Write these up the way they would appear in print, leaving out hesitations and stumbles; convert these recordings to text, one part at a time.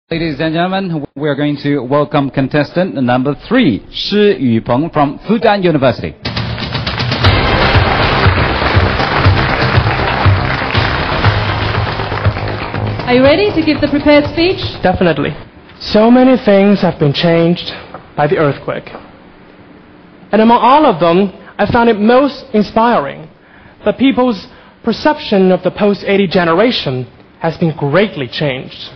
Ladies and gentlemen, we are going to welcome contestant number 3, Shi Yupeng from Fudan University. Are you ready to give the prepared speech? Definitely. So many things have been changed by the earthquake. And among all of them, I found it most inspiring that people's perception of the post-80 generation has been greatly changed.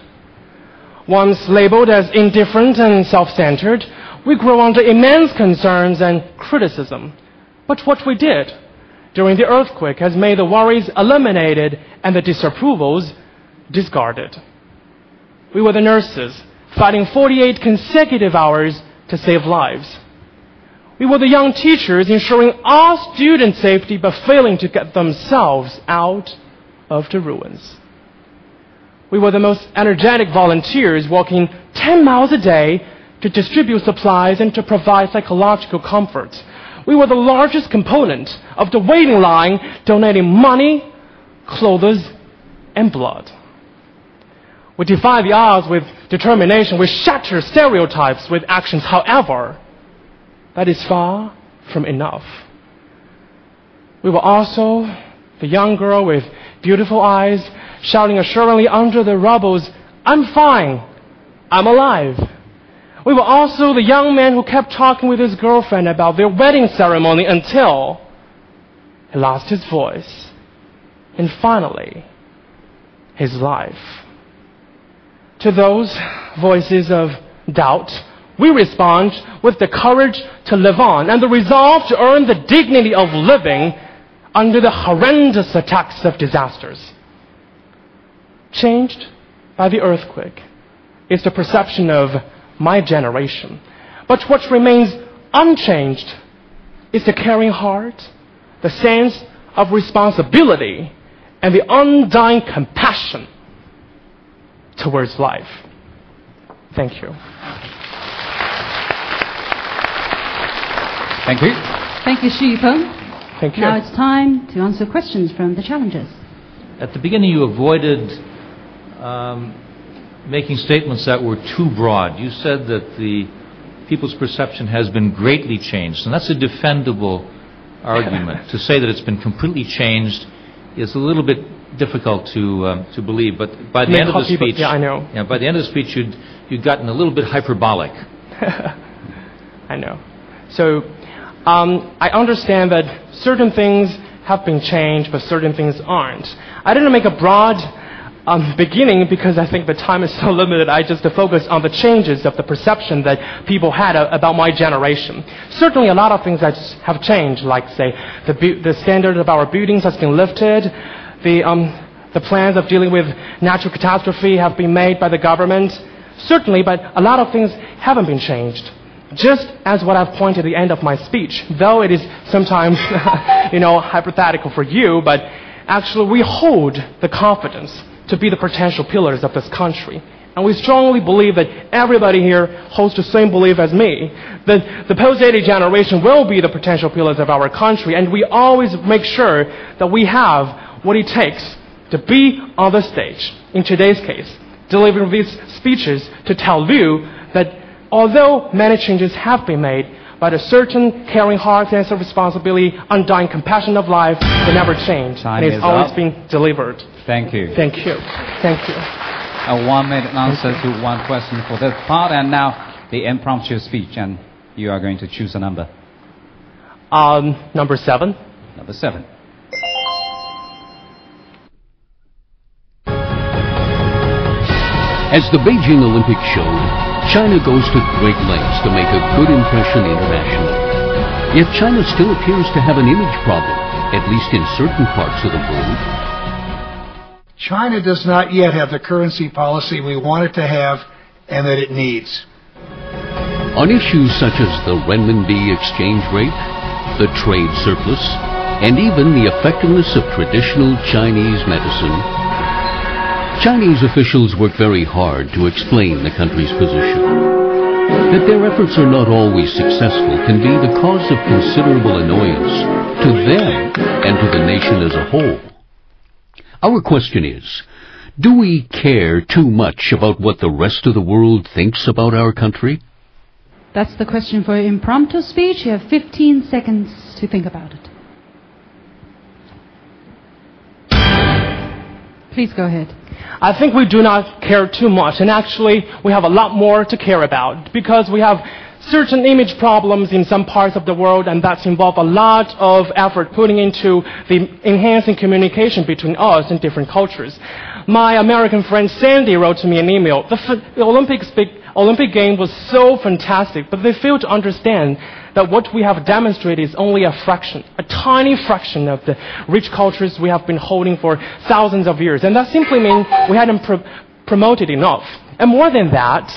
Once labeled as indifferent and self-centered, we grew under immense concerns and criticism. But what we did during the earthquake has made the worries eliminated and the disapprovals discarded. We were the nurses fighting 48 consecutive hours to save lives. We were the young teachers ensuring all student safety but failing to get themselves out of the ruins. We were the most energetic volunteers walking 10 miles a day to distribute supplies and to provide psychological comfort. We were the largest component of the waiting line, donating money, clothes, and blood. We defy the odds with determination. We shatter stereotypes with actions. However, that is far from enough. We were also the young girl with beautiful eyes, shouting assuringly under the rubbles, "I'm fine, I'm alive." We were also the young man who kept talking with his girlfriend about their wedding ceremony until he lost his voice and finally his life. To those voices of doubt, we respond with the courage to live on and the resolve to earn the dignity of living under the horrendous attacks of disasters. Changed by the earthquake is the perception of my generation. But what remains unchanged is the caring heart, the sense of responsibility, and the undying compassion towards life. Thank you. Thank you. Thank you, Shi Yupeng. Thank you. Now it's time to answer questions from the challengers. At the beginning, you avoided making statements that were too broad. You said that the people's perception has been greatly changed, and that's a defendable argument. To say that it's been completely changed is a little bit difficult to believe. But by the end of the speech, I know. Yeah, by the end of the speech, you'd gotten a little bit hyperbolic. I know. So I understand that certain things have been changed, but certain things aren't. I didn't make a broad beginning because I think the time is so limited. I just focused on the changes of the perception that people had about my generation. Certainly a lot of things that have changed, like, say, the standard of our buildings has been lifted, the plans of dealing with natural catastrophe have been made by the government. Certainly, but a lot of things haven't been changed. Just as what I've pointed at the end of my speech, though it is sometimes, hypothetical for you, but actually we hold the confidence to be the potential pillars of this country. And we strongly believe that everybody here holds the same belief as me, that the post-80 generation will be the potential pillars of our country, and we always make sure that we have what it takes to be on the stage, in today's case, delivering these speeches to tell you that although many changes have been made, but a certain caring heart, sense of responsibility, undying compassion of life will never change. Time and it's is always up. been delivered. Thank you. Thank you. Thank you. A 1-minute answer to one question for this part, and now the impromptu speech, and you are going to choose a number. Number 7. Number 7. As the Beijing Olympics showed, China goes to great lengths to make a good impression internationally. Yet China still appears to have an image problem, at least in certain parts of the world. China does not yet have the currency policy we want it to have and that it needs. On issues such as the renminbi exchange rate, the trade surplus, and even the effectiveness of traditional Chinese medicine, Chinese officials work very hard to explain the country's position. That their efforts are not always successful can be the cause of considerable annoyance to them and to the nation as a whole. Our question is, Do we care too much about what the rest of the world thinks about our country? That's the question for your impromptu speech. You have 15 seconds to think about it. Please go ahead. I think we do not care too much, and actually we have a lot more to care about, because we have certain image problems in some parts of the world, and that's involved a lot of effort putting into the enhancing communication between us and different cultures. My American friend Sandy wrote to me an email. The Olympic game was so fantastic, but they failed to understand that what we have demonstrated is only a fraction, a tiny fraction of the rich cultures we have been holding for thousands of years. And that simply means we hadn't promoted enough. And more than that,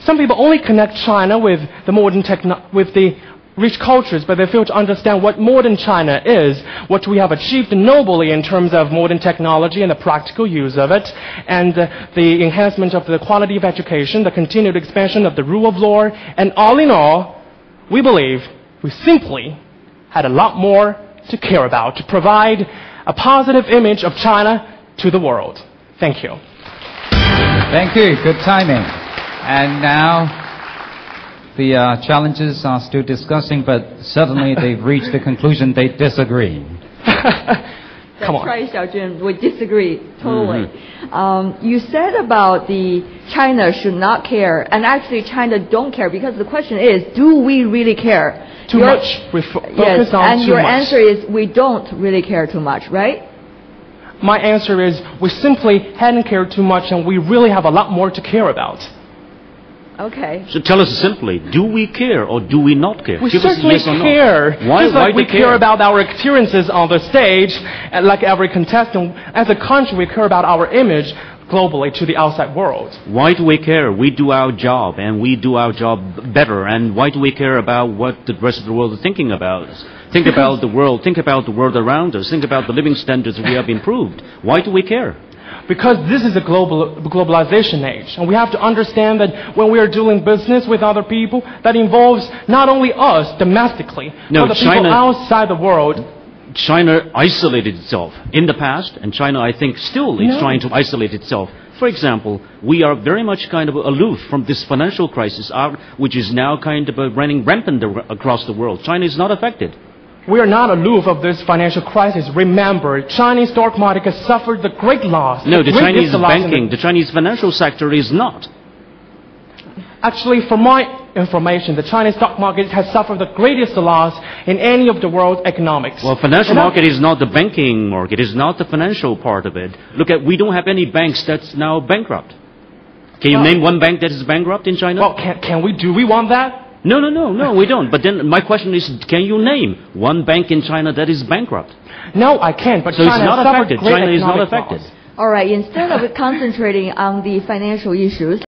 some people only connect China with the rich cultures, but they fail to understand what modern China is, what we have achieved nobly in terms of modern technology and the practical use of it, and the enhancement of the quality of education, the continued expansion of the rule of law, and all in all, we believe we simply had a lot more to care about, to provide a positive image of China to the world. Thank you. Thank you. Good timing. And now the challengers are still discussing, but suddenly they've reached the conclusion they disagree. Come on. That's right, Xiaojun. We disagree totally. You said about the China should not care, and actually China don't care, because the question is, do we really care? Too much. We focus yes, on and too your much. answer is we don't really care too much, right? My answer is we simply hadn't cared too much, and we really have a lot more to care about. Okay. So tell us simply, do we care or do we not care? We Give us certainly yes or no. care. Why, Just why like we do care about our experiences on the stage, and like every contestant, as a country we care about our image globally to the outside world. Why do we care? We do our job, and we do our job better. And why do we care about what the rest of the world is thinking about us? Think about the world. Think about the world around us. Think about the living standards we have improved. Why do we care? Because this is a globalization age, and we have to understand that when we are doing business with other people, that involves not only us domestically, but the people outside the world. China isolated itself in the past, and China, I think, still is trying to isolate itself. For example, we are very much kind of aloof from this financial crisis, which is now kind of running rampant across the world. China is not affected. We are not aloof of this financial crisis. Remember, Chinese stock market has suffered the great loss. No, the Chinese banking, the Chinese financial sector is not. Actually, from my information, the Chinese stock market has suffered the greatest loss in any of the world's economics. Well, financial market is not the banking market. It's not the financial part of it. Look at, we don't have any banks that's now bankrupt. Can you name one bank that is bankrupt in China? Well, do we want that? No, we don't. But then my question is, can you name one bank in China that is bankrupt? No, I can't. But so China it's not affected. China is not affected. All right. Instead of concentrating on the financial issues,